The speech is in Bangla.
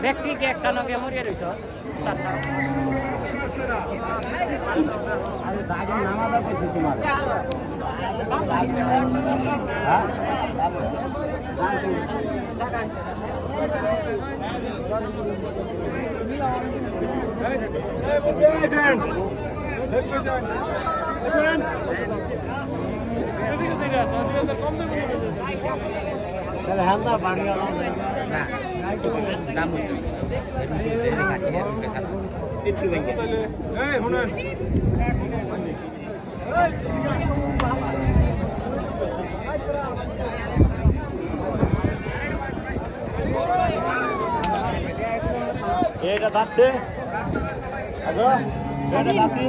ব্যক্তি কে একটা নগে মরিয়ে রইছ নামাজা পেয়েছি তোমার হান্দা পানি না দাম হইতেছে এটা যাচ্ছে এটা যাচ্ছি